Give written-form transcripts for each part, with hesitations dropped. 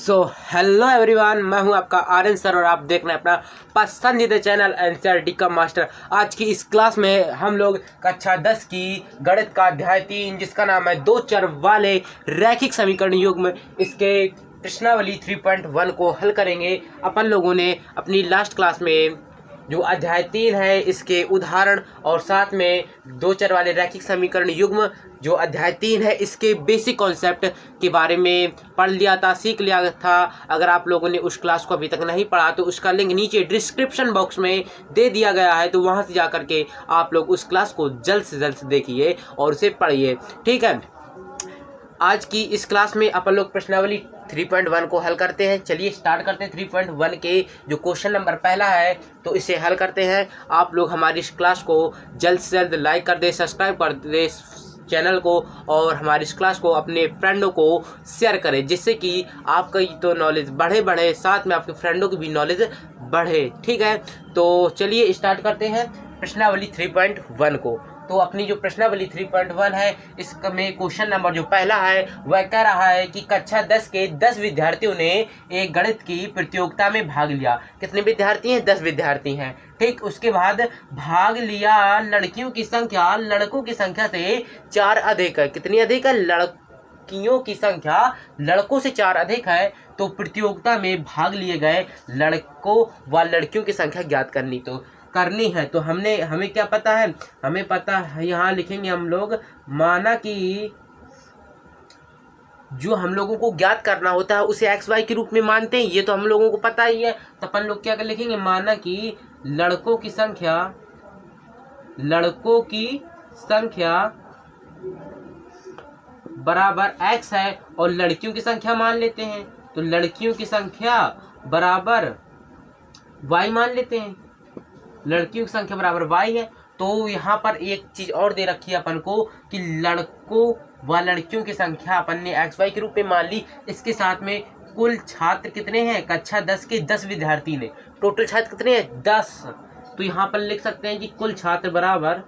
Hello everyone, मैं हूं आपका आर्यन सर और आप देख रहे हैं अपना पसंदीदा चैनल एनसीईआरटी का मास्टर। आज की इस क्लास में हम लोग कक्षा 10 की गणित का अध्याय 3 जिसका नाम है दो चर वाले रैखिक समीकरण युग्म, इसके प्रश्नावली 3.1 को हल करेंगे। अपन लोगों ने अपनी लास्ट क्लास में जो अध्याय 3 है इसके उदाहरण और साथ में दो चर वाले रैखिक समीकरण युग्म जो अध्याय 3 है इसके बेसिक कॉन्सेप्ट के बारे में पढ़ लिया था, सीख लिया था। अगर आप लोगों ने उस क्लास को अभी तक नहीं पढ़ा तो उसका लिंक नीचे डिस्क्रिप्शन बॉक्स में दे दिया गया है, तो वहां से जा करके आप लोग उस क्लास को जल्द से जल्द देखिए और उसे पढ़िए, ठीक है। आज की इस क्लास में अपन लोग प्रश्नावली 3.1 को हल करते हैं। चलिए स्टार्ट करते हैं। 3.1 के जो क्वेश्चन नंबर पहला है तो इसे हल करते हैं। आप लोग हमारी इस क्लास को जल्द से जल्द लाइक कर दे, सब्सक्राइब कर दे चैनल को और हमारी इस क्लास को अपने फ्रेंडों को शेयर करें, जिससे कि आपका तो नॉलेज बढ़े साथ में आपके फ्रेंडों की भी नॉलेज बढ़े, ठीक है। तो चलिए स्टार्ट करते हैं प्रश्नावली 3.1 को। तो अपनी जो प्रश्नावली 3.1 है इसमें क्वेश्चन नंबर जो पहला है वह कह रहा है कि कक्षा 10 के 10 विद्यार्थियों ने एक गणित की प्रतियोगिता में भाग लिया। कितने विद्यार्थी हैं? 10 विद्यार्थी हैं, ठीक। उसके बाद भाग लिया लड़कियों की संख्या लड़कों की संख्या से 4 अधिक है। कितनी अधिक है? लड़कियों की संख्या लड़कों से 4 अधिक है। तो प्रतियोगिता में भाग लिए गए लड़कों व लड़कियों की संख्या ज्ञात करनी है। तो हमें क्या पता है? हमें पता है, यहाँ लिखेंगे हम लोग, माना कि जो हम लोगों को ज्ञात करना होता है उसे एक्स वाई के रूप में मानते हैं, ये तो हम लोगों को पता ही है। तो अपन लोग क्या कर लिखेंगे? माना कि लड़कों की संख्या बराबर एक्स है और लड़कियों की संख्या मान लेते हैं। तो लड़कियों की संख्या बराबर वाई मान लेते हैं। लड़कियों की संख्या बराबर वाई है। तो यहाँ पर एक चीज और दे रखी है अपन को कि लड़कों व लड़कियों की संख्या अपन ने एक्स वाई के रूप में मान ली। इसके साथ में कुल छात्र कितने हैं? कक्षा 10 के 10 विद्यार्थी ने। टोटल छात्र कितने हैं? 10। तो यहाँ पर लिख सकते हैं कि कुल छात्र बराबर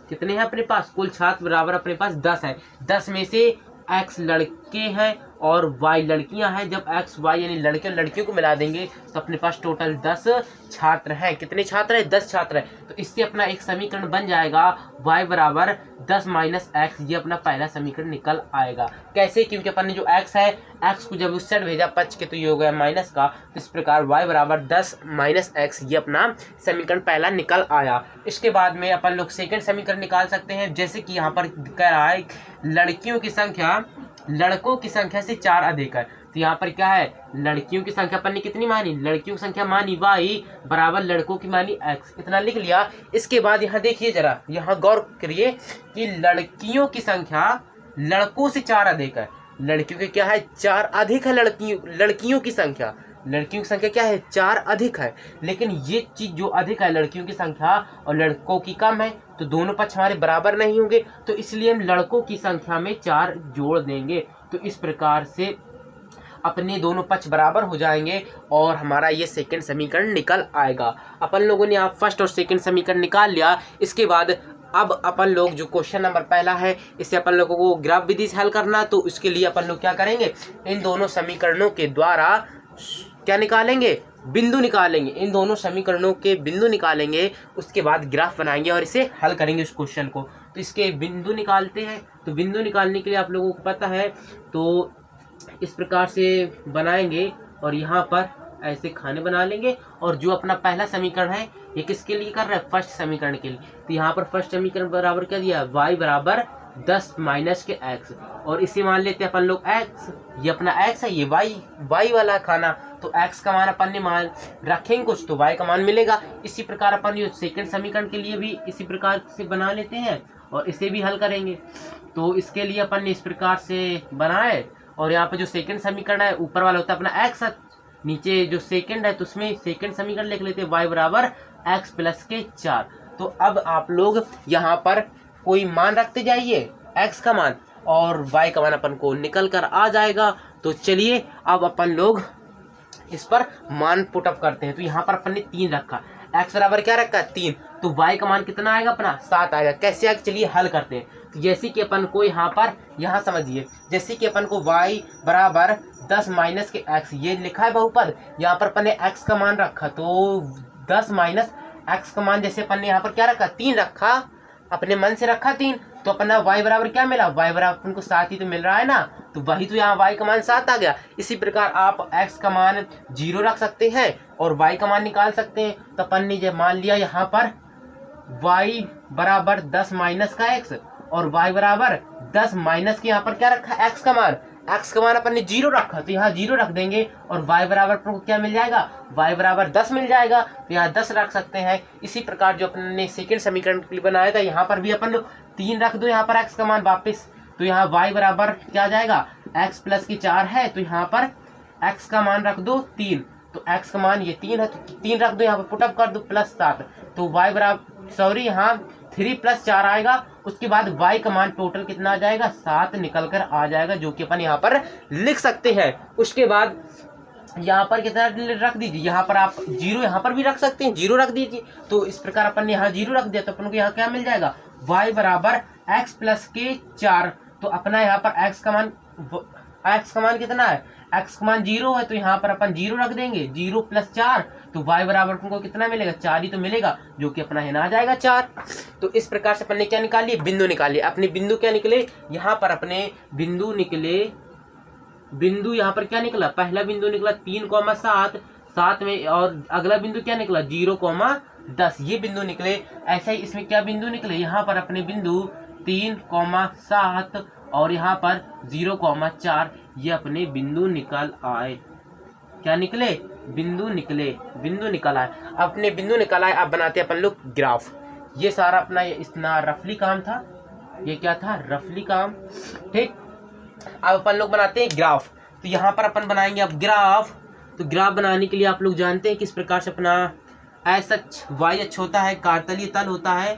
कितने हैं अपने पास? कुल छात्र बराबर अपने पास 10 है। 10 में से एक्स लड़के हैं और वाई लड़कियां हैं। जब एक्स वाई यानी लड़के और लड़कियों को मिला देंगे तो अपने पास टोटल 10 छात्र हैं। कितने छात्र हैं? 10 छात्र हैं। तो इससे अपना एक समीकरण बन जाएगा y बराबर 10 माइनस एक्स। ये अपना पहला समीकरण निकल आएगा। कैसे? क्योंकि अपन ने जो x है, x को जब उस साइड भेजा पच के तो ये हो गया माइनस का। तो इस प्रकार y बराबर 10 माइनस एक्स, ये अपना समीकरण पहला निकल आया। इसके बाद में अपन लोग सेकंड समीकरण निकाल सकते हैं। जैसे कि यहाँ पर कह रहा है लड़कियों की संख्या लड़कों की संख्या से 4 अधिक है। तो यहाँ पर क्या है? लड़कियों की संख्या अपन ने कितनी मानी? लड़कियों की संख्या मानी वाई बराबर लड़कों की मानी एक्स। इतना लिख लिया। इसके बाद यहाँ देखिए जरा, यहाँ गौर करिए कि लड़कियों की संख्या लड़कों से 4 अधिक है। लड़कियों की क्या है? 4 अधिक है। लड़कियों की संख्या क्या है? 4 अधिक है। लेकिन ये चीज जो अधिक है लड़कियों की संख्या और लड़कों की कम है, तो दोनों पक्ष हमारे बराबर नहीं होंगे। तो इसलिए हम लड़कों की संख्या में 4 जोड़ देंगे। तो इस प्रकार से अपने दोनों पक्ष बराबर हो जाएंगे और हमारा ये सेकंड समीकरण निकल आएगा। अपन लोगों ने आप फर्स्ट और सेकंड समीकरण निकाल लिया। इसके बाद अब अपन लोग जो क्वेश्चन नंबर पहला है इसे अपन लोगों को ग्राफ विधि से हल करना। तो इसके लिए अपन लोग क्या करेंगे? इन दोनों समीकरणों के द्वारा क्या निकालेंगे? बिंदु निकालेंगे। इन दोनों समीकरणों के बिंदु निकालेंगे, उसके बाद ग्राफ बनाएंगे और इसे हल करेंगे इस क्वेश्चन को। तो इसके बिंदु निकालते हैं। तो बिंदु निकालने के लिए आप लोगों को पता है, तो इस प्रकार से बनाएंगे और यहाँ पर ऐसे खाने बना लेंगे। और जो अपना पहला समीकरण है ये किसके लिए कर रहा है? फर्स्ट समीकरण के लिए। तो यहाँ पर फर्स्ट समीकरण बराबर क्या दिया? y बराबर 10 माइनस के x, और इसे मान लेते हैं अपन लोग x। ये अपना x है, ये y वाला खाना। तो x का मान अपन ने मान रखेंगे कुछ तो y का मान मिलेगा। इसी प्रकार अपन ये सेकंड समीकरण के लिए भी इसी प्रकार से बना लेते हैं और इसे भी हल करेंगे। तो इसके लिए अपन ने इस प्रकार से बनाए और यहाँ पर जो सेकंड समीकरण है ऊपर वाला होता है अपना x, नीचे जो सेकंड है तो उसमें सेकंड समीकरण लिख लेते हैं y बराबर x प्लस के 4। तो अब आप लोग यहाँ पर कोई मान रखते जाइए x का मान और y का मान अपन को निकल कर आ जाएगा। तो चलिए अब अपन लोग इस पर मान पुटअप करते हैं। तो यहाँ पर अपन ने 3 रखा, x बराबर क्या रखा? 3। तो y का मान कितना आएगा? अपना 7 आएगा। कैसे आएगा? चलिए हल करते हैं। तो जैसे कि अपन को यहाँ पर यहाँ समझिए, जैसे कि अपन को y बराबर 10 माइनस के x ये लिखा है बहुपद, यहाँ पर अपन ने x का मान रखा, तो 10 माइनस x का मान जैसे अपन ने यहाँ पर क्या रखा 3 रखा, अपने मन से रखा 3, तो अपना y बराबर क्या मिला, y बराबर अपन को 7 ही तो मिल रहा है ना, तो वही तो यहाँ y का मान 7 आ गया। इसी प्रकार आप x का मान 0 रख सकते हैं और y का मान निकाल सकते हैं। तो अपन ने जब मान लिया यहाँ पर y बराबर 10 माइनस का x और y बराबर 10 माइनस के यहाँ पर क्या रखा x का मान अपन ने 0 रखा, तो यहाँ 0 रख देंगे और y बराबर अपन को क्या मिल जाएगा, y बराबर 10 मिल जाएगा, तो यहाँ 10 रख सकते हैं। इसी प्रकार जो अपन ने सेकंड समीकरण के लिए बनाया था, यहाँ पर भी अपन 3 रख दो यहाँ पर x का मान वापस, तो यहाँ y बराबर क्या आ जाएगा, x प्लस की 4 है, तो यहाँ पर x का मान रख दो 3, तो x का मान ये 3 है, तो 3 रख दो यहाँ पर पुटअप कर दो प्लस 7, तो y बराबर सॉरी यहाँ 3 प्लस 4 आएगा। उसके बाद y का मान टोटल कितना आ जाएगा, 7 निकल कर आ जाएगा, जो कि अपन यहाँ पर लिख सकते हैं। उसके बाद यहाँ पर कितना रख दीजिए, यहाँ पर आप 0 यहाँ पर भी रख सकते हैं, 0 रख दीजिए, तो इस प्रकार अपन ने यहाँ 0 रख दिया, तो अपन को यहाँ क्या मिल जाएगा, y बराबर x प्लस के 4, तो अपना यहाँ पर x का मान कितना है, x का मान 0 है, तो यहाँ पर अपन 0 रख देंगे, 0 प्लस 4, तो y बराबर अपन को कितना मिलेगा, 4 ही तो मिलेगा, जो कि अपना है ना आ जाएगा 4। तो इस प्रकार से अपन ने क्या निकाली, बिंदु निकाली। अपने बिंदु क्या निकले, यहाँ पर अपने बिंदु निकले, बिंदु यहाँ पर क्या निकला, पहला बिंदु निकला 3,7, 7 में, और अगला बिंदु क्या निकला 0,10, ये बिंदु निकले। ऐसा ही इसमें क्या बिंदु निकले, यहाँ पर अपने बिंदु 3,7 और यहाँ पर 0,4, ये अपने बिंदु निकल आए। क्या निकले, बिंदु निकल आए। अपने बिंदु निकल आए, अब बनाते हैं अपन लोग ग्राफ। ये सारा अपना इतना रफली काम था, ये क्या था, रफली काम, ठीक। अब अपन लोग बनाते हैं ग्राफ। तो यहाँ पर अपन बनाएंगे अब ग्राफ। तो ग्राफ बनाने के लिए आप लोग जानते हैं किस प्रकार से अपना एस अक्ष वाई अक्ष होता है, कारतलीय तल होता है,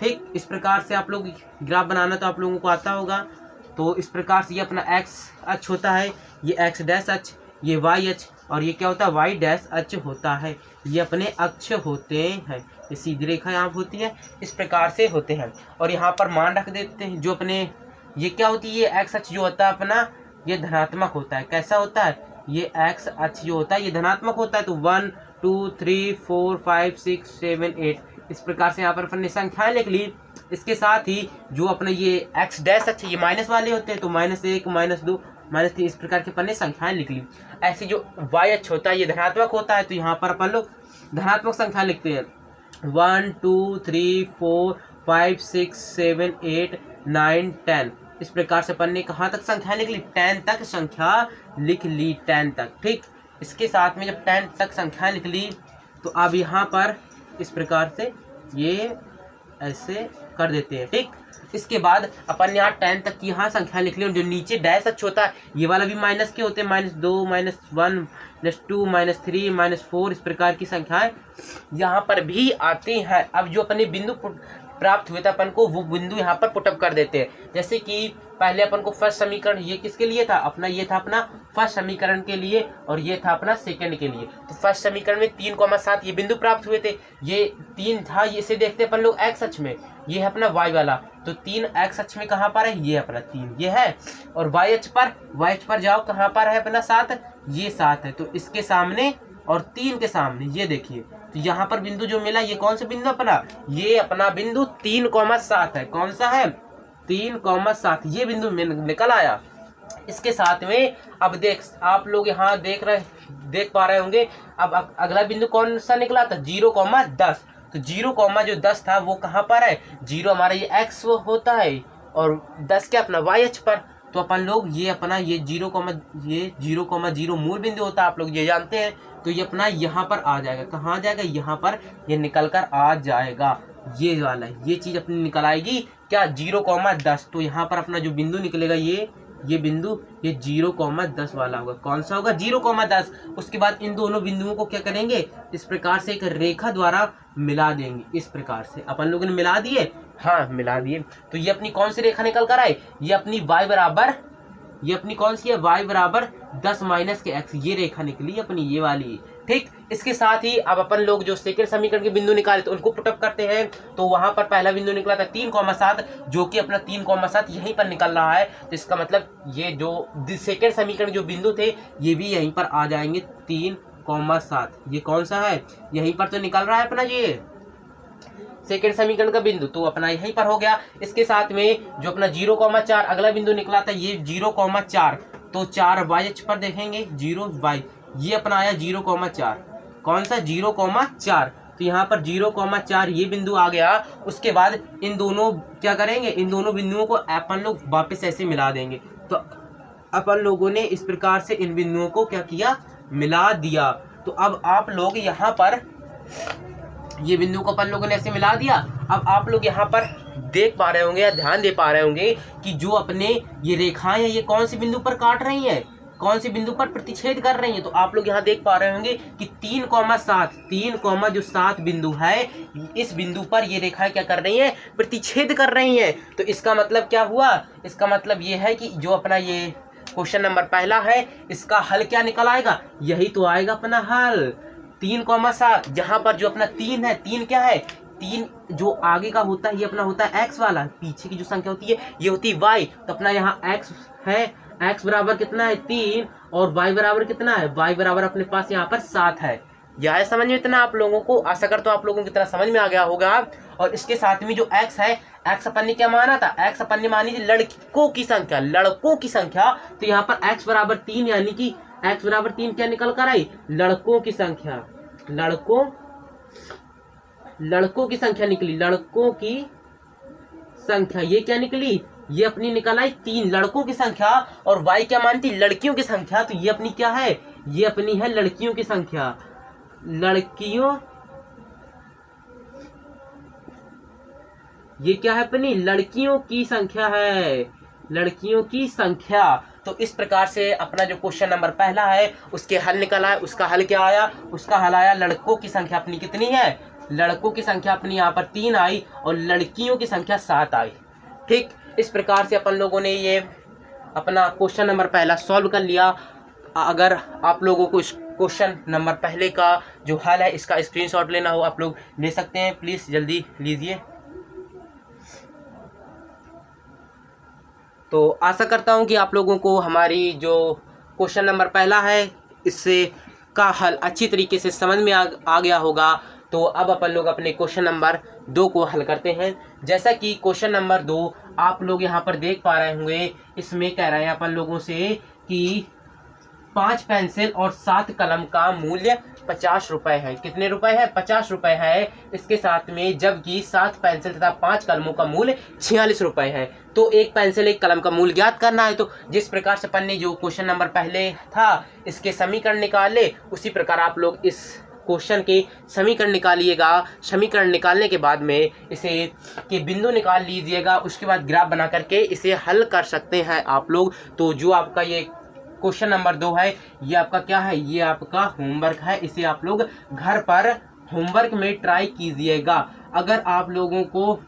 ठीक। इस प्रकार से आप लोग ग्राफ बनाना तो आप लोगों को आता होगा। तो इस प्रकार से ये अपना एक्स अक्ष होता है, ये एक्स डैश अक्ष, ये वाई अक्ष, और ये क्या होता है, वाई डैश अक्ष होता है। ये अपने अक्ष होते हैं, ये सीधी रेखा यहाँ होती है, इस प्रकार से होते हैं। और यहाँ पर मान रख देते हैं, जो अपने ये क्या होती है, ये एक्स अक्ष जो होता है अपना, ये धनात्मक होता है। कैसा होता है, ये एक्स अक्ष जो होता है ये धनात्मक होता है। तो 1 2 3 4 5 6 7 8 इस प्रकार से यहाँ पर अपन ने संख्याएं लिख ली। इसके साथ ही जो अपने ये एक्स डैश अक्ष ये माइनस वाले होते हैं, तो -1 -2 -3 इस प्रकार के अपन ने संख्याएं लिख ली। ऐसे जो वाई अक्ष होता है ये धनात्मक होता है, तो यहाँ पर अपन लोग धनात्मक संख्या लिखते हैं 1 2 3 4 5 6 7 8 9 10 इस प्रकार से अपन ने कहाँ तक संख्या लिख ली, 10 तक संख्या लिख ली, 10 तक, ठीक। इसके साथ में जब 10 तक संख्या लिख ली, तो अब यहाँ पर इस प्रकार से ये ऐसे कर देते हैं, ठीक। इसके बाद अपन यहाँ 10 तक की यहाँ संख्या लिख ली, और जो नीचे डैश अक्ष होता है ये वाला भी माइनस के होते हैं, -2 -1 -2 -3 -4 इस प्रकार की संख्याएं यहाँ पर भी आती हैं। अब जो अपने बिंदु प्राप्त हुए थे अपन को, वो बिंदु यहाँ पर पुटअप कर देते हैं। जैसे कि पहले अपन को फर्स्ट समीकरण ये किसके लिए था, अपना ये था अपना फर्स्ट समीकरण के लिए, और ये था अपना सेकंड के लिए। तो फर्स्ट समीकरण में 3,7 ये बिंदु प्राप्त हुए थे, ये 3 था, इसे देखते अपन लोग एक्स अक्ष में, ये है अपना वाई वाला, तो 3 एक्स अक्ष में कहाँ पर है, ये अपना 3 ये है, और वाई अक्ष पर जाओ कहाँ पर है अपना 7, ये 7 है। तो इसके सामने और 3 के सामने ये देखिए, तो यहाँ पर बिंदु जो मिला ये कौन सा बिंदु अपना, ये अपना बिंदु 3,7 है। कौन सा है, 3,7 ये बिंदु निकल आया। इसके साथ में अब आप लोग यहाँ देख पा रहे होंगे, अब अगला बिंदु कौन सा निकला था, 0,10। तो 0,10 था वो कहाँ पर है, 0 हमारा ये एक्स होता है, और 10 क्या अपना वाई अक्ष पर। तो अपन लोग ये अपना ये 0,0 मूल बिंदु होता है, आप लोग ये जानते हैं। तो ये अपना यहाँ पर आ जाएगा, कहाँ आ जाएगा, यहाँ पर ये निकल कर आ जाएगा, ये वाला ये चीज अपनी निकल आएगी क्या, 0,10। तो यहाँ पर अपना जो बिंदु निकलेगा ये बिंदु ये 0,10 वाला होगा। कौन सा होगा, 0,10। उसके बाद इन दोनों बिंदुओं को क्या करेंगे, इस प्रकार से एक रेखा द्वारा मिला देंगे। इस प्रकार से अपन लोगों ने मिला दिए, हाँ मिला दिए। तो ये अपनी कौन सी रेखा निकल कर आए, ये अपनी y बराबर ये अपनी कौन सी है, y बराबर 10 माइनस के x, ये रेखा निकली अपनी ये वाली। ठीक, इसके साथ ही अब अपन लोग जो सेकंड समीकरण के बिंदु निकाले तो उनको पुटअप करते हैं। तो वहां पर पहला बिंदु निकला था 3,7, जो कि अपना 3,7 यहीं पर निकल रहा है। तो इसका मतलब ये जो सेकंड समीकरण जो बिंदु थे ये भी यहीं पर आ जाएंगे 3,7। ये कौन सा है, यहीं पर तो निकल रहा है अपना ये सेकंड समीकरण का बिंदु, तो अपना यहीं पर हो गया। इसके साथ में जो अपना 0,4 अगला बिंदु निकला था ये 0,4, तो 4 वाई अक्ष पर देखेंगे 0 वाई, ये अपना आया 0,4, कौन सा 0,4, तो यहाँ पर 0,4 ये बिंदु आ गया। उसके बाद इन दोनों क्या करेंगे, इन दोनों बिंदुओं को अपन लोग वापस ऐसे मिला देंगे। तो अपन लोगों ने इस प्रकार से इन बिंदुओं को क्या किया, मिला दिया। तो अब आप लोग यहाँ पर ये बिंदु को अपन लोगों ने ऐसे मिला दिया। अब आप लोग यहाँ पर देख पा रहे होंगे या ध्यान दे पा रहे होंगे कि जो अपने ये रेखाएं हैं ये कौन सी बिंदु पर काट रही हैं, कौन सी बिंदु पर प्रतिच्छेद कर रही हैं। तो आप लोग यहाँ देख पा रहे होंगे कि 3,7 बिंदु है, इस बिंदु पर ये रेखाएं क्या कर रही हैं, प्रतिच्छेद कर रही हैं। तो इसका मतलब क्या हुआ, इसका मतलब ये है कि जो अपना ये क्वेश्चन नंबर पहला है इसका हल क्या निकल आएगा, यही तो आएगा अपना हल 3,7। जहां पर जो अपना 3 है, 3 क्या है, 3 जो आगे का होता है ये अपना होता है x वाला, पीछे की जो संख्या होती है ये होती है y। तो अपना यहाँ x है, x बराबर कितना है 3, और y बराबर कितना है, y बराबर अपने पास यहाँ पर 7 है। यह है समझ में इतना आप लोगों को, आशा करता हूँ आप लोगों की तरह समझ में आ गया होगा। और इसके साथ में जो x है, x अपन ने क्या माना था, x अपन ने मानी थी लड़कों की संख्या, लड़कों की संख्या। तो यहाँ पर x बराबर 3 यानी कि x बराबर 3 क्या निकल कर आई, लड़कों की संख्या, लड़कों की संख्या निकली, लड़कों की संख्या ये क्या निकली, ये अपनी निकल आई 3 लड़कों की संख्या। और y क्या मानती, लड़कियों की संख्या, तो ये अपनी क्या है, ये अपनी है लड़कियों की संख्या, लड़कियों, ये क्या है अपनी लड़कियों की संख्या है, लड़कियों की संख्या। तो इस प्रकार से अपना जो क्वेश्चन नंबर पहला है उसके हल निकला है। उसका हल क्या आया, उसका हल आया लड़कों की संख्या अपनी कितनी है, लड़कों की संख्या अपनी यहाँ पर 3 आई और लड़कियों की संख्या 7 आई। ठीक, इस प्रकार से अपन लोगों ने ये अपना क्वेश्चन नंबर पहला सॉल्व कर लिया। अगर आप लोगों को इस क्वेश्चन नंबर पहले का जो हल है इसका स्क्रीनशॉट लेना हो आप लोग ले सकते हैं, प्लीज़ जल्दी लीजिए। तो आशा करता हूं कि आप लोगों को हमारी जो क्वेश्चन नंबर पहला है इससे का हल अच्छी तरीके से समझ में आ गया होगा। तो अब अपन लोग अपने क्वेश्चन नंबर 2 को हल करते हैं। जैसा कि क्वेश्चन नंबर 2 आप लोग यहाँ पर देख पा रहे होंगे, इसमें कह रहे हैं अपन लोगों से कि 5 पेंसिल और 7 कलम का मूल्य 50 रुपए है। कितने रुपए है, 50 रुपए है। इसके साथ में जबकि 7 पेंसिल तथा 5 कलमों का मूल्य 46 रुपए है। तो एक पेंसिल एक कलम का मूल्य ज्ञात करना है। तो जिस प्रकार से अपन ने जो क्वेश्चन नंबर पहले था इसके समीकरण निकाले, उसी प्रकार आप लोग इस क्वेश्चन के समीकरण निकालिएगा। समीकरण निकालने के बाद में इसे के बिंदु निकाल लीजिएगा, उसके बाद ग्राफ बना करके इसे हल कर सकते हैं आप लोग। तो जो आपका ये क्वेश्चन नंबर 2 है ये आपका क्या है, ये आपका होमवर्क है। इसे आप लोग घर पर होमवर्क में ट्राई कीजिएगा। अगर आप लोगों को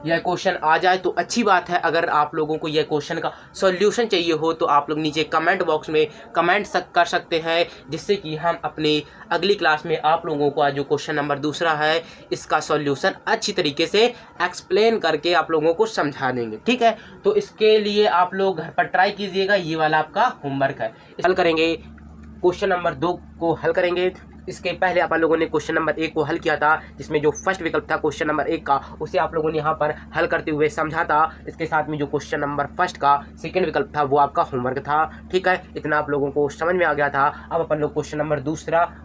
यह क्वेश्चन आ जाए तो अच्छी बात है। अगर आप लोगों को यह क्वेश्चन का सॉल्यूशन चाहिए हो तो आप लोग नीचे कमेंट बॉक्स में कमेंट कर सकते हैं, जिससे कि हम अपनी अगली क्लास में आप लोगों को आज जो क्वेश्चन नंबर 2 है इसका सॉल्यूशन अच्छी तरीके से एक्सप्लेन करके आप लोगों को समझा देंगे। ठीक है, तो इसके लिए आप लोग घर पर ट्राई कीजिएगा। ये वाला आपका होमवर्क है। हल करेंगे क्वेश्चन नंबर 2 को हल करेंगे। इसके पहले आप लोगों ने क्वेश्चन नंबर 1 को हल किया था, जिसमें जो फर्स्ट विकल्प था क्वेश्चन नंबर 1 का उसे आप लोगों ने यहाँ पर हल करते हुए समझा था। इसके साथ में जो क्वेश्चन नंबर फर्स्ट का सेकंड विकल्प था वो आपका होमवर्क था। ठीक है, इतना आप लोगों को समझ में आ गया था। अब अपन लोग क्वेश्चन नंबर 2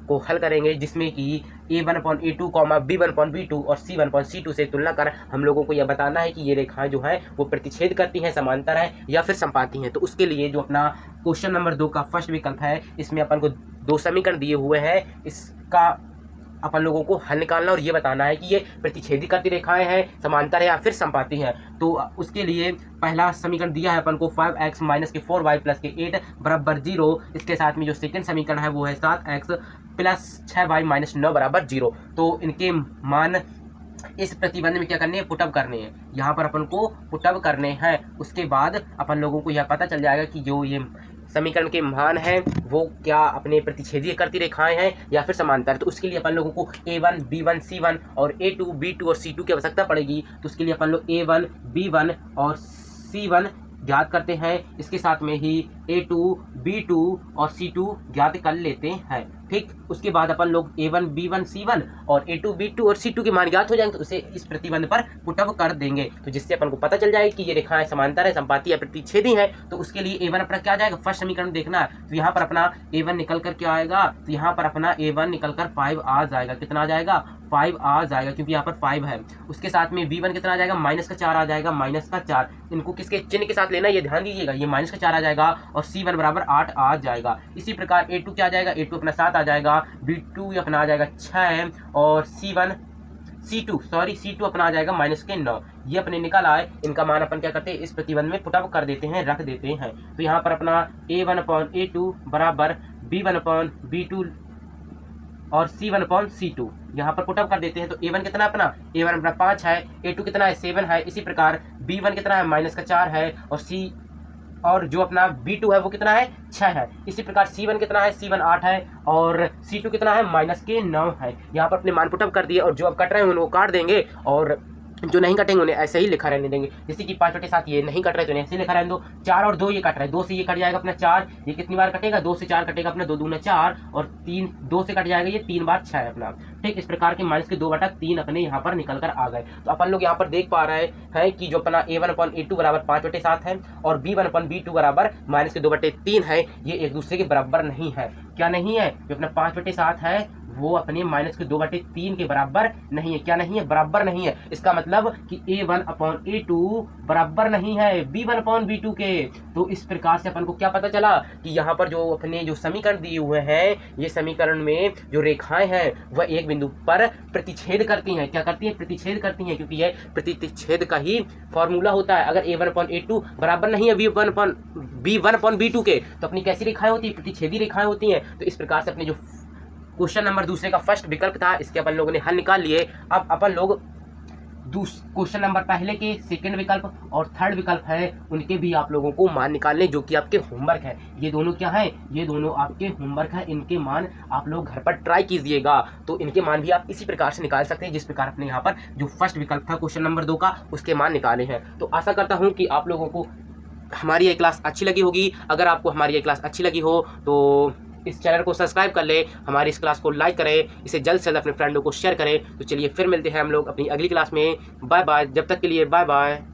को हल करेंगे, जिसमें कि A1/A2, B1/B2 और C1/C2 से तुलना कर हम लोगों को यह बताना है कि ये रेखाएं जो है वो प्रतिच्छेद करती हैं, समांतर है या फिर संपाती हैं। तो उसके लिए जो अपना क्वेश्चन नंबर 2 का फर्स्ट विकल्प है, इसमें अपन को 2 समीकरण दिए हुए हैं। इसका अपन लोगों को हल निकालना और ये बताना है कि ये प्रतिच्छेदी करती रेखाएं हैं, समांतर है या फिर संपाती हैं। तो उसके लिए पहला समीकरण दिया है अपन को 5x - 4y + 8 = 0। इसके साथ में जो सेकंड समीकरण है वो है 7x + 6y - 9 = 0। तो इनके मान इस प्रतिबंध में क्या करने हैं, पुटअप करने हैं, यहाँ पर अपन को पुटअप करने हैं। उसके बाद अपन लोगों को यह पता चल जाएगा कि जो ये समीकरण के मान हैं वो क्या अपने प्रतिच्छेदीय करती रेखाएं हैं या फिर समांतर। तो उसके लिए अपन लोगों को A1 B1 C1 और A2 B2 और C2 की आवश्यकता पड़ेगी। तो उसके लिए अपन लोग A1 B1 और C1 ज्ञात करते हैं, इसके साथ में ही A2 B2 और C2 ज्ञात कर लेते हैं। ठीक, उसके बाद अपन लोग A1 B1 C1 और A2 B2 और C2 के मान ज्ञात हो जाएंगे तो उसे इस प्रतिबंध पर पुटअप कर देंगे, तो जिससे अपन को पता चल जाएगा कि ये रेखाएं समांतर है, संपाती या प्रतिच्छेदी है। तो उसके लिए A1 अपना क्या आ जाएगा, फर्स्ट समीकरण देखना है। तो यहाँ पर अपना A1 निकल कर क्या आएगा, तो यहाँ पर अपना A1 निकल कर 5 आ जाएगा। कितना आ जाएगा, 5 आ जाएगा, क्योंकि यहाँ पर 5 है। उसके साथ में B1 कितना आ जाएगा, -4 आ जाएगा, -4। इनको किसके चिन्ह के साथ लेना है ये ध्यान दीजिएगा, ये -4 आ जाएगा और C1 बराबर 8 आ जाएगा। इसी प्रकार A2 क्या आ जाएगा, A2 अपना 7 आ जाएगा, B2 अपना आ जाएगा 6 और C2 अपना आ जाएगा -9। ये अपने निकल आए, इनका मान अपन क्या करते हैं, इस प्रतिबंध में पुटअप कर देते हैं, रख देते हैं। तो यहाँ पर अपना A1/A2 बराबर B1/B2 और C1/C2 यहाँ पर पुटअप कर देते हैं। तो A1 कितना अपना, A1 अपना 5 है, A2 कितना है 7 है, इसी प्रकार B1 कितना है -4 है और जो अपना B2 है वो कितना है 6 है। इसी प्रकार C1 कितना है, C1 8 है और C2 कितना है -9 है। यहाँ पर अपने मान पुटअप कर दिए और जो अब कट रहे हैं उनको काट देंगे और जो नहीं कटेंगे उन्हें ऐसे ही लिखा रहने देंगे। जैसे कि 5/7 ये नहीं कट रहे तो ऐसे ही लिखा रहने दो। 4 और 2 ये कट रहे हैं, 2 से ये कट जाएगा अपना 4, ये कितनी बार कटेगा, 2 से 4 कटेगा अपना, 2 दूना 4 और 3 2 से कट जाएगा, ये 3 बार 6 है अपना। ठीक, इस प्रकार के -2/3 अपने यहाँ पर निकल कर आ गए। तो अपन लोग यहाँ पर देख पा रहे हैं कि जो अपना A1/A2 बराबर 5/7 है और B1/B2 बराबर -2/3 है, ये एक दूसरे के बराबर नहीं है। क्या नहीं है, जो अपना 5/7 है वो अपने -2/3 के बराबर नहीं है। क्या नहीं है, बराबर नहीं है। इसका मतलब कि A1/A2 बराबर नहीं है B1/B2 के। तो इस प्रकार से अपन को क्या पता चला कि यहाँ पर जो अपने जो समीकरण दिए हुए हैं, ये समीकरण में जो रेखाएं हैं वह एक बिंदु पर प्रतिच्छेद करती हैं। क्या करती हैं, प्रतिच्छेद करती हैं, क्योंकि यह प्रतिच्छेद का ही फॉर्मूला होता है। अगर A1/A2 बराबर नहीं है B1/B2 के तो अपनी कैसी रेखाएं होती है, प्रतिच्छेदी रेखाएं होती हैं। तो इस प्रकार से अपने जो क्वेश्चन नंबर दूसरे का फर्स्ट विकल्प था, इसके अपन लोगों ने हल निकाल लिए। अब अपन लोग क्वेश्चन नंबर पहले के सेकंड विकल्प और थर्ड विकल्प है उनके भी आप लोगों को मान निकालने, जो कि आपके होमवर्क है। ये दोनों क्या है, ये दोनों आपके होमवर्क है। इनके मान आप लोग घर पर ट्राई कीजिएगा, तो इनके मान भी आप इसी प्रकार से निकाल सकते हैं जिस प्रकार अपने यहाँ पर जो फर्स्ट विकल्प था क्वेश्चन नंबर 2 का, उसके मान निकाले हैं। तो आशा करता हूँ कि आप लोगों को हमारी ये क्लास अच्छी लगी होगी। अगर आपको हमारी ये क्लास अच्छी लगी हो तो इस चैनल को सब्सक्राइब कर ले, हमारी इस क्लास को लाइक करें, इसे जल्द से जल्द अपने फ्रेंडों को शेयर करें। तो चलिए फिर मिलते हैं हम लोग अपनी अगली क्लास में। बाय बाय, जब तक के लिए बाय बाय।